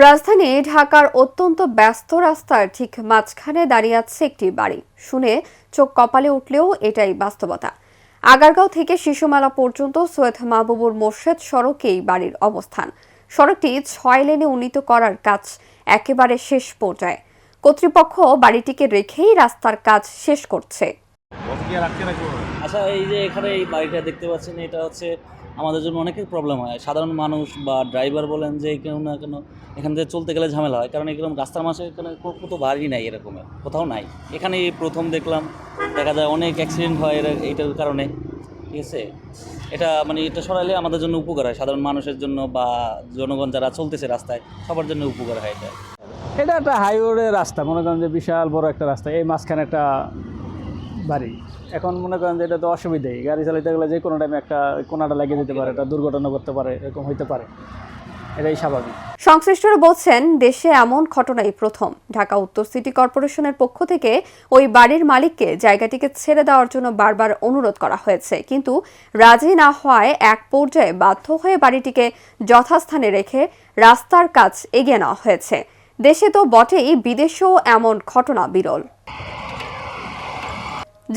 রাজধানী ঢাকার অত্যন্ত ব্যস্ত রাস্তার ঠিক মাঝখানে দাঁড়িয়ে আছে একটি বাড়ি। শুনে চোখ কপালে উঠলেও এটাই বাস্তবতা। আগারগাঁও থেকে শিশুমেলা পর্যন্ত সৈয়দ মাহবুবুর মোর্শেদ সড়কেই বাড়ির অবস্থান। সড়কটি ৬ লেনে উন্নীত করার কাজ একেবারে শেষ পর্যায়ে। কর্তৃপক্ষ বাড়িটিকে রেখেই রাস্তার কাজ শেষ করছে। আচ্ছা, এই যে এখানে এই বাড়িটা দেখতে পাচ্ছেন, এটা হচ্ছে আমাদের জন্য অনেকের প্রবলেম হয়। সাধারণ মানুষ বা ড্রাইভার বলেন, যে কেউ না কেন এখান থেকে চলতে গেলে ঝামেলা হয়, কারণ এরকম রাস্তার মাঝে এখানে কোথাও বাড়ি নাই, এরকমের কোথাও নাই। এখানে প্রথম দেখলাম, দেখা যায় অনেক অ্যাক্সিডেন্ট হয় এইটার কারণে। ঠিক আছে, এটা সরাইলে আমাদের জন্য উপকার হয়, সাধারণ মানুষের জন্য বা জনগণ যারা চলতেছে রাস্তায় সবার জন্য উপকার হয়। এটা একটা হাইওয়ে রাস্তা, মনে করেন যে বিশাল বড় একটা রাস্তা, এই মাঝখানে একটা বাড়ি। এখন মনে করেন যে এটা তো অসুবিধাই, গাড়ি চালাতে গেলে যে কোনো টাইমে একটা কোনাটা লাগিয়ে দিতে পারে, একটা দুর্ঘটনা করতে পারে, এরকম হইতে পারে, এটাই স্বাভাবিক। সংশ্লিষ্টরা বলছেন, দেশে এমন ঘটনাই প্রথম। ঢাকা উত্তর সিটি কর্পোরেশনের পক্ষ থেকে ওই বাড়ির মালিককে জায়গাটিকে ছেড়ে দেওয়ার জন্য বারবার অনুরোধ করা হয়েছে, কিন্তু রাজি না হওয়ায় এক পর্যায়ে বাধ্য হয়ে বাড়িটিকে যথাস্থানে রেখে রাস্তার কাজ এগিয়ে নেওয়া হয়েছে। দেশে তো বটেই, বিদেশেও এমন ঘটনা বিরল।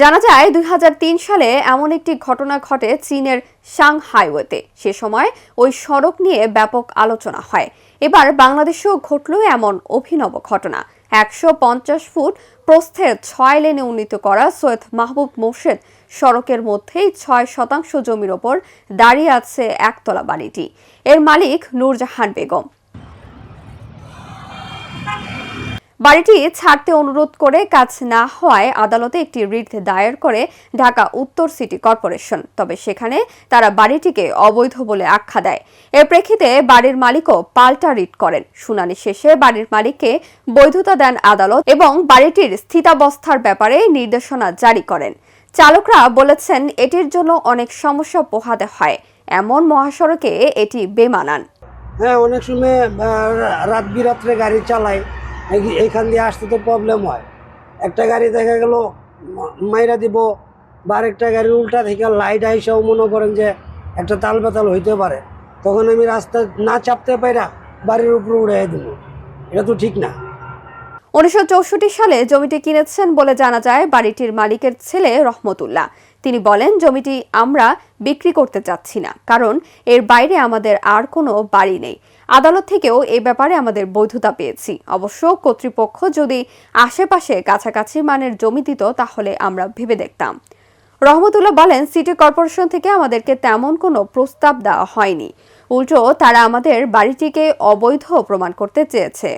জানা যায় ২০০৩ সালে এমন একটি ঘটনা ঘটে চীনের সাংহাইওয়েতে। সে সময় ওই সড়ক নিয়ে ব্যাপক আলোচনা হয়। এবার বাংলাদেশেও ঘটল এমন অভিনব ঘটনা। ১৫০ ফুট প্রস্থের ৬ লেনে উন্নীত করা সৈয়দ মাহবুব মোর্শেদ সড়কের মধ্যেই ৬% জমির ওপর দাঁড়িয়ে আছে একতলা বাড়িটি। এর মালিক নূরজাহান বেগম। বাড়িটি ছাড়তে অনুরোধ করে কাজ না হওয়ায় আদালতে একটি রিট দায়ের করে ঢাকা উত্তর সিটি কর্পোরেশন। তবে সেখানে তারা বাড়িটিকে অবৈধ বলে আখ্যা দেয়। এর প্রেক্ষিতে বাড়ির মালিকও পাল্টা রিট করেন। শুনানি শেষে বাড়ির মালিককে বৈধতা দেন আদালত এবং বাড়িটির স্থিতাবস্থার ব্যাপারে নির্দেশনা জারি করেন। চালকরা বলেছেন, এটির জন্য অনেক সমস্যা পোহাতে হয়। এমন মহাসড়কে এটি বেমানান। হ্যাঁ, অনেক সময় রাত বিরাত্রে গাড়ি চালায়, এইখান দিয়ে আসতে তো প্রবলেম হয়। একটা গাড়ি দেখা গেল মাইরা দিব, বা আরেকটা গাড়ির উল্টা থেকে লাইট আইসাও মনে করেন যে একটা তাল বেতাল হইতে পারে, তখন আমি রাস্তা না চাপতে পাইরা বাড়ির উপরে উড়াই দেব। এটা তো ঠিক না। ১৯৬৪ সালে জমিটি কিনেছেন বলে জানা যায় বাড়িটির মালিকের ছেলে রহমতুল্লাহ। তিনি বলেন, জমিটি আমরা বিক্রি করতে চাচ্ছি না, কারণ এর বাইরে আমাদের আর কোনো বাড়ি নেই। আদালত থেকেও এই ব্যাপারে আমাদের বৈধতা পেয়েছি। অবশ্য কর্তৃপক্ষ যদি আশেপাশে কাছাকাছি মানের জমি দিত তাহলে আমরা ভেবে দেখতাম। রহমতুল্লাহ বলেন, সিটি কর্পোরেশন থেকে আমাদেরকে তেমন কোনো প্রস্তাব দেওয়া হয়নি। উল্টো তারা আমাদের বাড়িটিকে অবৈধ প্রমাণ করতে চেয়েছে।